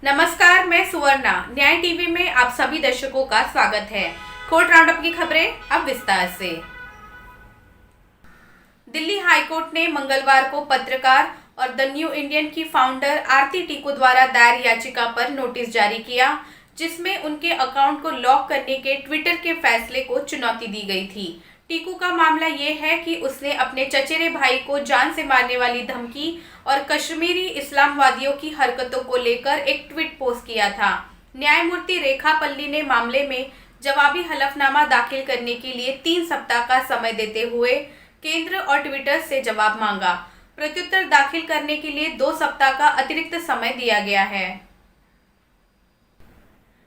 नमस्कार, मैं सुवर्णा। न्याय टीवी में आप सभी दर्शकों का स्वागत है। कोर्ट राउंडअप की खबरें अब विस्तार से। दिल्ली हाईकोर्ट ने मंगलवार को पत्रकार और द न्यू इंडियन की फाउंडर आरती टीकू द्वारा दायर याचिका पर नोटिस जारी किया, जिसमें उनके अकाउंट को लॉक करने के ट्विटर के फैसले को चुनौती दी गई थी। टीकू का मामला ये है कि उसने अपने चचेरे भाई को जान से मारने वाली धमकी और कश्मीरी इस्लामवादियों की हरकतों को लेकर एक ट्वीट पोस्ट किया था। न्यायमूर्ति रेखा पल्ली ने मामले में जवाबी हलफनामा दाखिल करने के लिए 3 सप्ताह का समय देते हुए केंद्र और ट्विटर से जवाब मांगा। प्रत्युत्तर दाखिल करने के लिए 2 सप्ताह का अतिरिक्त समय दिया गया है।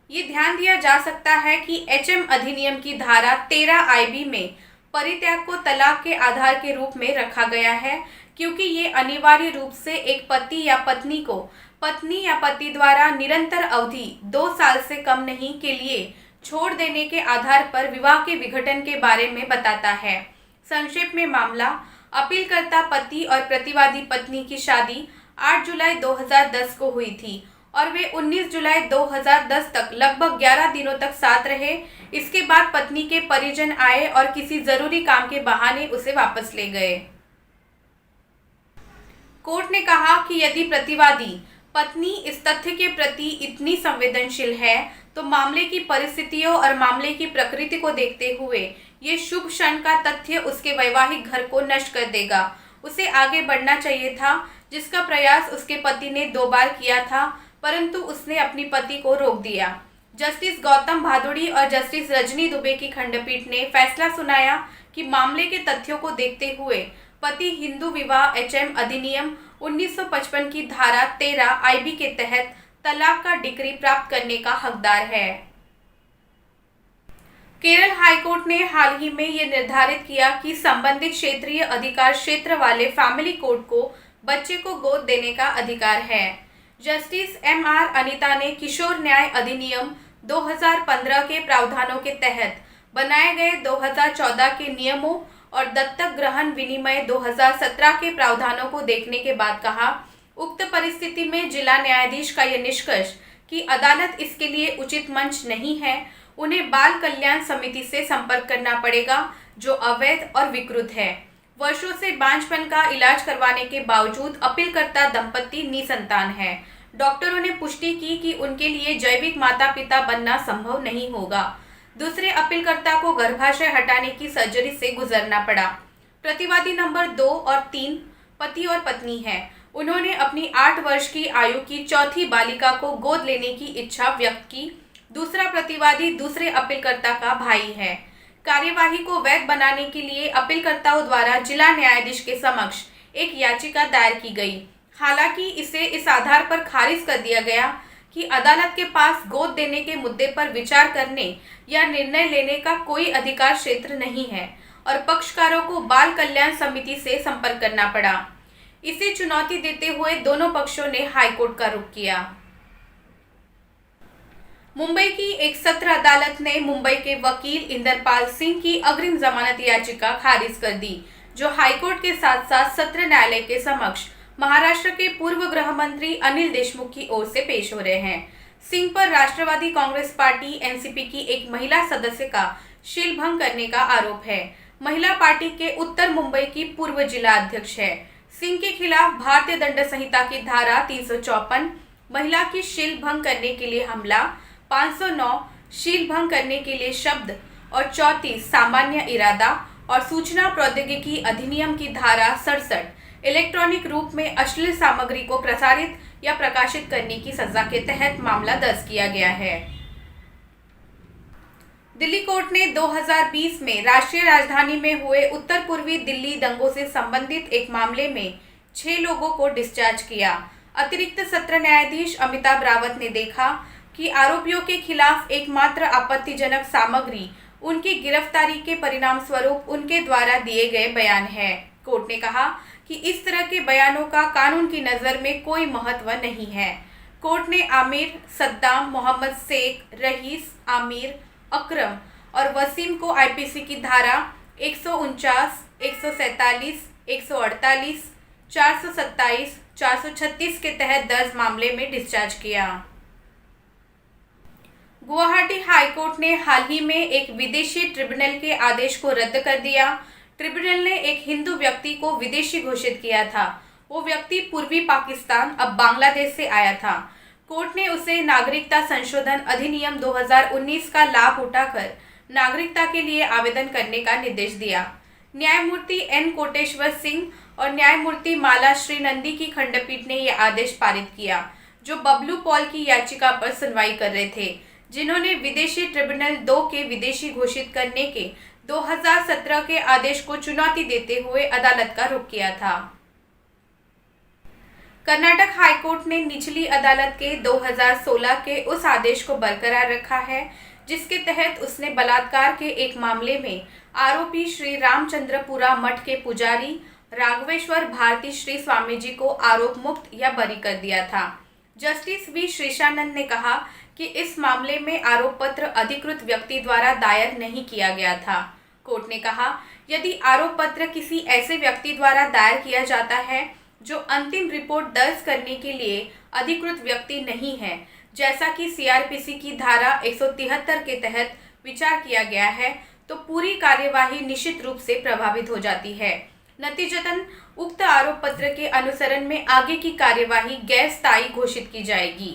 ये ध्यान दिया जा सकता है कि एचएम अधिनियम की धारा 13 आईबी में परित्याग को तलाक के आधार के रूप में रखा गया है, क्योंकि ये अनिवार्य रूप से एक पति या पत्नी को पत्नी या पति द्वारा निरंतर अवधि 2 साल से कम नहीं के लिए छोड़ देने के आधार पर विवाह के विघटन के बारे में बताता है। संक्षेप में मामला, अपीलकर्ता पति और प्रतिवादी पत्नी की शादी 8 जुलाई 2010 को हुई थी और वे 19 जुलाई 2010 तक लगभग 11 दिनों तक साथ रहे। इसके बाद पत्नी के परिजन आए और किसी जरूरी काम के बहाने उसे वापस ले गए। कोर्ट ने कहा कि यदि प्रतिवादी पत्नी इस तथ्य के प्रति इतनी संवेदनशील है तो मामले की परिस्थितियों और मामले की प्रकृति को देखते हुए ये शुभ क्षण का तथ्य उसके वैवाहिक घर को नष्ट कर देगा। उसे आगे बढ़ना चाहिए था, जिसका प्रयास उसके पति ने 2 बार किया था, परंतु उसने अपनी पति को रोक दिया। जस्टिस गौतम भादुड़ी और जस्टिस रजनी दुबे की खंडपीठ ने फैसला सुनाया कि मामले के तथ्यों को देखते हुए पति हिंदू विवाह एचएम अधिनियम 1955 की धारा 13 आईबी के तहत तलाक का डिक्री प्राप्त करने का हकदार है। केरल हाईकोर्ट ने हाल ही में ये निर्धारित किया कि संबंधित क्षेत्रीय अधिकार क्षेत्र वाले फैमिली कोर्ट को बच्चे को गोद देने का अधिकार है। Justice MR. अनिता ने किशोर न्याय अधिनियम 2015 के प्रावधानों के तहत बनाए गए 2014 के नियमों और दत्तक ग्रहण विनिमय 2017 के प्रावधानों को देखने के बाद कहा, उक्त परिस्थिति में जिला न्यायाधीश का यह निष्कर्ष कि अदालत इसके लिए उचित मंच नहीं है, उन्हें बाल कल्याण समिति से संपर्क करना पड़ेगा, जो अवैध और विकृत है। वर्षों से बांझपन का इलाज करवाने के बावजूद अपीलकर्ता दंपति निसंतान है। डॉक्टरों ने पुष्टि की कि उनके लिए जैविक माता पिता बनना संभव नहीं होगा। दूसरे अपीलकर्ता को गर्भाशय हटाने की सर्जरी से गुजरना पड़ा। प्रतिवादी नंबर 2 और 3 पति और पत्नी हैं। उन्होंने अपनी 8 वर्ष की आयु की चौथी बालिका को गोद लेने की इच्छा व्यक्त की। दूसरा प्रतिवादी दूसरे अपीलकर्ता का भाई है। कार्यवाही को वैध बनाने के लिए अपीलकर्ताओं द्वारा जिला न्यायाधीश के समक्ष एक याचिका दायर की गई। हालांकि इसे इस आधार पर खारिज कर दिया गया कि अदालत के पास गोद देने के मुद्दे पर विचार करने या निर्णय लेने का कोई अधिकार क्षेत्र नहीं है और पक्षकारों को बाल कल्याण समिति से संपर्क करना पड़ा। इसे चुनौती देते हुए दोनों पक्षों ने हाईकोर्ट का रुख किया। मुंबई की एक सत्र अदालत ने मुंबई के वकील इंदरपाल सिंह की अग्रिम जमानत याचिका खारिज कर दी, जो हाईकोर्ट के साथ साथ सत्र न्यायालय के समक्ष महाराष्ट्र के पूर्व गृह मंत्री अनिल देशमुख की ओर से पेश हो रहे हैं। सिंह पर राष्ट्रवादी कांग्रेस पार्टी एनसीपी की एक महिला सदस्य का शीलभंग करने का आरोप है। महिला पार्टी के उत्तर मुंबई की पूर्व जिला अध्यक्ष है। सिंह के खिलाफ भारतीय दंड संहिता की धारा 354, महिला की शीलभंग करने के लिए हमला, 509 शीलभंग करने के लिए शब्द और 34 सामान्य इरादा और सूचना प्रौद्योगिकी अधिनियम की धारा 67 इलेक्ट्रॉनिक रूप में अश्लील सामग्री को प्रसारित या प्रकाशित करने की सजा के तहत मामला दर्ज किया गया है। दिल्ली कोर्ट ने 2020 में राष्ट्रीय राजधानी में हुए उत्तर पूर्वी दिल्ली दंगों से संबंधित एक मामले में 6 लोगों को डिस्चार्ज किया। अतिरिक्त सत्र न्यायाधीश अमिताभ रावत ने देखा कि आरोपियों के खिलाफ एकमात्र आपत्तिजनक सामग्री उनकी गिरफ्तारी के परिणाम स्वरूप उनके द्वारा दिए गए बयान है। कोर्ट ने कहा कि इस तरह के बयानों का कानून की नज़र में कोई महत्व नहीं है। कोर्ट ने आमिर, सद्दाम, मोहम्मद शेख, रईस, आमिर, अकरम और वसीम को आईपीसी की धारा 149, 147, 148, 427, 436 के तहत दर्ज मामले में डिस्चार्ज किया। गुवाहाटी हाईकोर्ट ने हाल ही में एक विदेशी ट्रिब्यूनल के आदेश को रद्द कर दिया। ट्रिब्यूनल ने एक हिंदू व्यक्ति को विदेशी घोषित किया था। वो व्यक्ति पूर्वी पाकिस्तान अब बांग्लादेश से आया था। कोर्ट ने उसे नागरिकता संशोधन अधिनियम 2019 का लाभ उठाकर नागरिकता के लिए आवेदन करने का निर्देश दिया। न्यायमूर्ति एन कोटेश्वर सिंह और न्यायमूर्ति माला श्रीनंदी की खंडपीठ ने यह आदेश पारित किया, जो बबलू पॉल की याचिका पर सुनवाई कर रहे थे, जिन्होंने विदेशी ट्रिब्यूनल 2 के विदेशी घोषित करने के 2017 के आदेश को चुनौती देते हुए अदालत का रुख किया था। कर्नाटक हाईकोर्ट ने निचली अदालत के 2016 के उस आदेश को बरकरार रखा है, जिसके तहत उसने बलात्कार के एक मामले में आरोपी श्री रामचंद्रपुरा मठ के पुजारी राघवेश्वर भारती श्री स्वामी जी को आरोप मुक्त या बरी कर दिया था। जस्टिस वी श्रीशानंद ने कहा कि इस मामले में आरोप पत्र अधिकृत व्यक्ति द्वारा दायर नहीं किया गया था। कोर्ट ने कहा, यदि आरोप पत्र किसी ऐसे व्यक्ति द्वारा दायर किया जाता है जो अंतिम रिपोर्ट दर्ज करने के लिए अधिकृत व्यक्ति नहीं है, जैसा कि सीआरपीसी की धारा 173 के तहत विचार किया गया है, तो पूरी कार्यवाही निश्चित रूप से प्रभावित हो जाती है। नतीजतन उक्त आरोप पत्र के अनुसरण में आगे की कार्यवाही गैर स्थायी घोषित की जाएगी।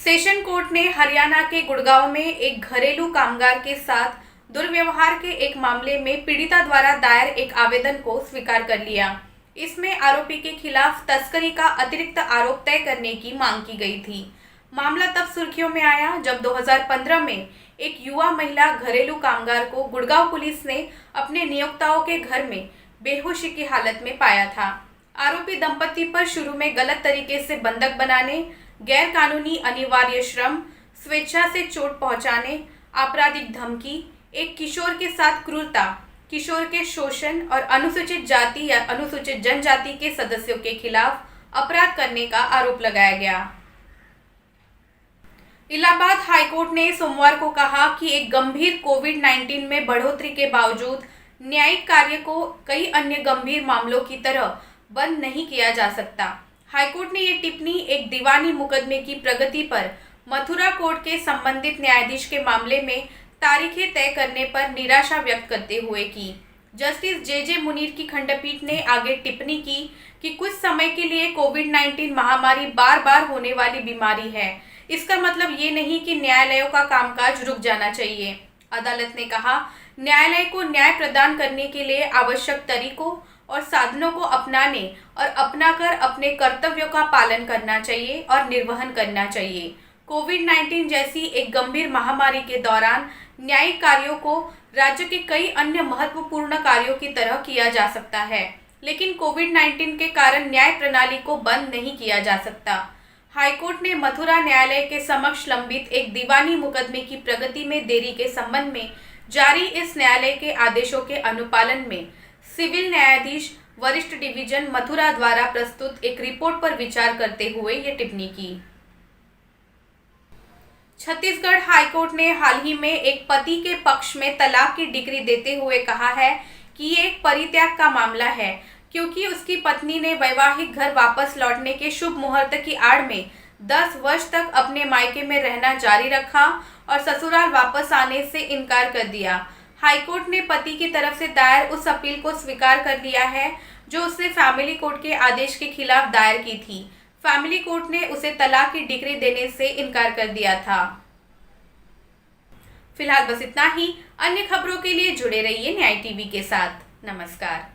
सेशन कोर्ट ने हरियाणा के गुड़गांव में एक घरेलू कामगार के साथ दुर्व्यवहार के एक मामले में पीड़िता द्वारा दायर एक आवेदन को स्वीकार कर लिया। इसमें आरोपी के खिलाफ तस्करी का अतिरिक्त आरोप तय करने की मांग की गई थी। मामला तब सुर्खियों में आया जब 2015 में एक युवा महिला घरेलू कामगार को गुड़गांव पुलिस ने अपने नियोक्ताओं के घर में बेहोशी की हालत में पाया था। आरोपी दंपति पर शुरू में गलत तरीके से बंधक बनाने, गैर कानूनी अनिवार्य श्रम, स्वेच्छा से चोट पहुंचाने, आपराधिक धमकी, एक किशोर के साथ क्रूरता, किशोर के शोषण और अनुसूचित जाति या अनुसूचित जनजाति के सदस्यों के खिलाफ अपराध करने का आरोप लगाया गया। इलाहाबाद हाईकोर्ट ने सोमवार को कहा कि एक गंभीर कोविड-19 में बढ़ोतरी के बावजूद न्यायिक कार्य को कई अन्य गंभीर मामलों की तरह बंद नहीं किया जा सकता। हाईकोर्ट ने ये टिप्पणी एक दीवानी मुकदमे की प्रगति पर मथुरा कोर्ट के संबंधित न्यायाधीश के मामले में तारीखें तय करने पर निराशा व्यक्त करते हुए की। जस्टिस जे मुनीर की खंडपीठ ने आगे टिप्पणी की कि कुछ समय के लिए कोविड-19 महामारी बार बार होने वाली बीमारी है। इसका मतलब ये नहीं कि न्यायालयों का कामकाज रुक जाना चाहिए। अदालत ने कहा, न्यायालय को न्याय प्रदान करने के लिए आवश्यक तरीकों और साधनों को अपनाने और अपनाकर अपने कर्तव्यों का पालन करना चाहिए और निर्वहन करना चाहिए। कोविड-19 जैसी एक गंभीर महामारी के दौरान न्यायिक कार्यों को राज्य के कई अन्य महत्वपूर्ण कार्यों की तरह किया जा सकता है, लेकिन कोविड-19 के कारण न्याय प्रणाली को बंद नहीं किया जा सकता। हाईकोर्ट ने मथुरा न्यायालय के समक्ष लंबित एक दीवानी मुकदमे की प्रगति में देरी के संबंध में जारी इस न्यायालय के आदेशों के अनुपालन में सिविल न्यायाधीश वरिष्ठ डिवीजन मथुरा द्वारा प्रस्तुत एक रिपोर्ट पर विचार करते हुए ये टिप्पणी की। छत्तीसगढ़ हाईकोर्ट ने हाल ही में एक पति के पक्ष में तलाक की डिक्री देते हुए कहा है कि ये एक परित्याग का मामला है, क्योंकि उसकी पत्नी ने वैवाहिक घर वापस लौटने के शुभ मुहूर्त की आड़ में 10 वर्ष तक अपने मायके में रहना जारी रखा और ससुराल वापस आने से इनकार कर दिया। हाईकोर्ट ने पति की तरफ से दायर उस अपील को स्वीकार कर लिया है जो उसने फैमिली कोर्ट के आदेश के खिलाफ दायर की थी। फैमिली कोर्ट ने उसे तलाक की डिक्री देने से इनकार कर दिया था। फिलहाल बस इतना ही। अन्य खबरों के लिए जुड़े रहिए न्याय टीवी के साथ। नमस्कार।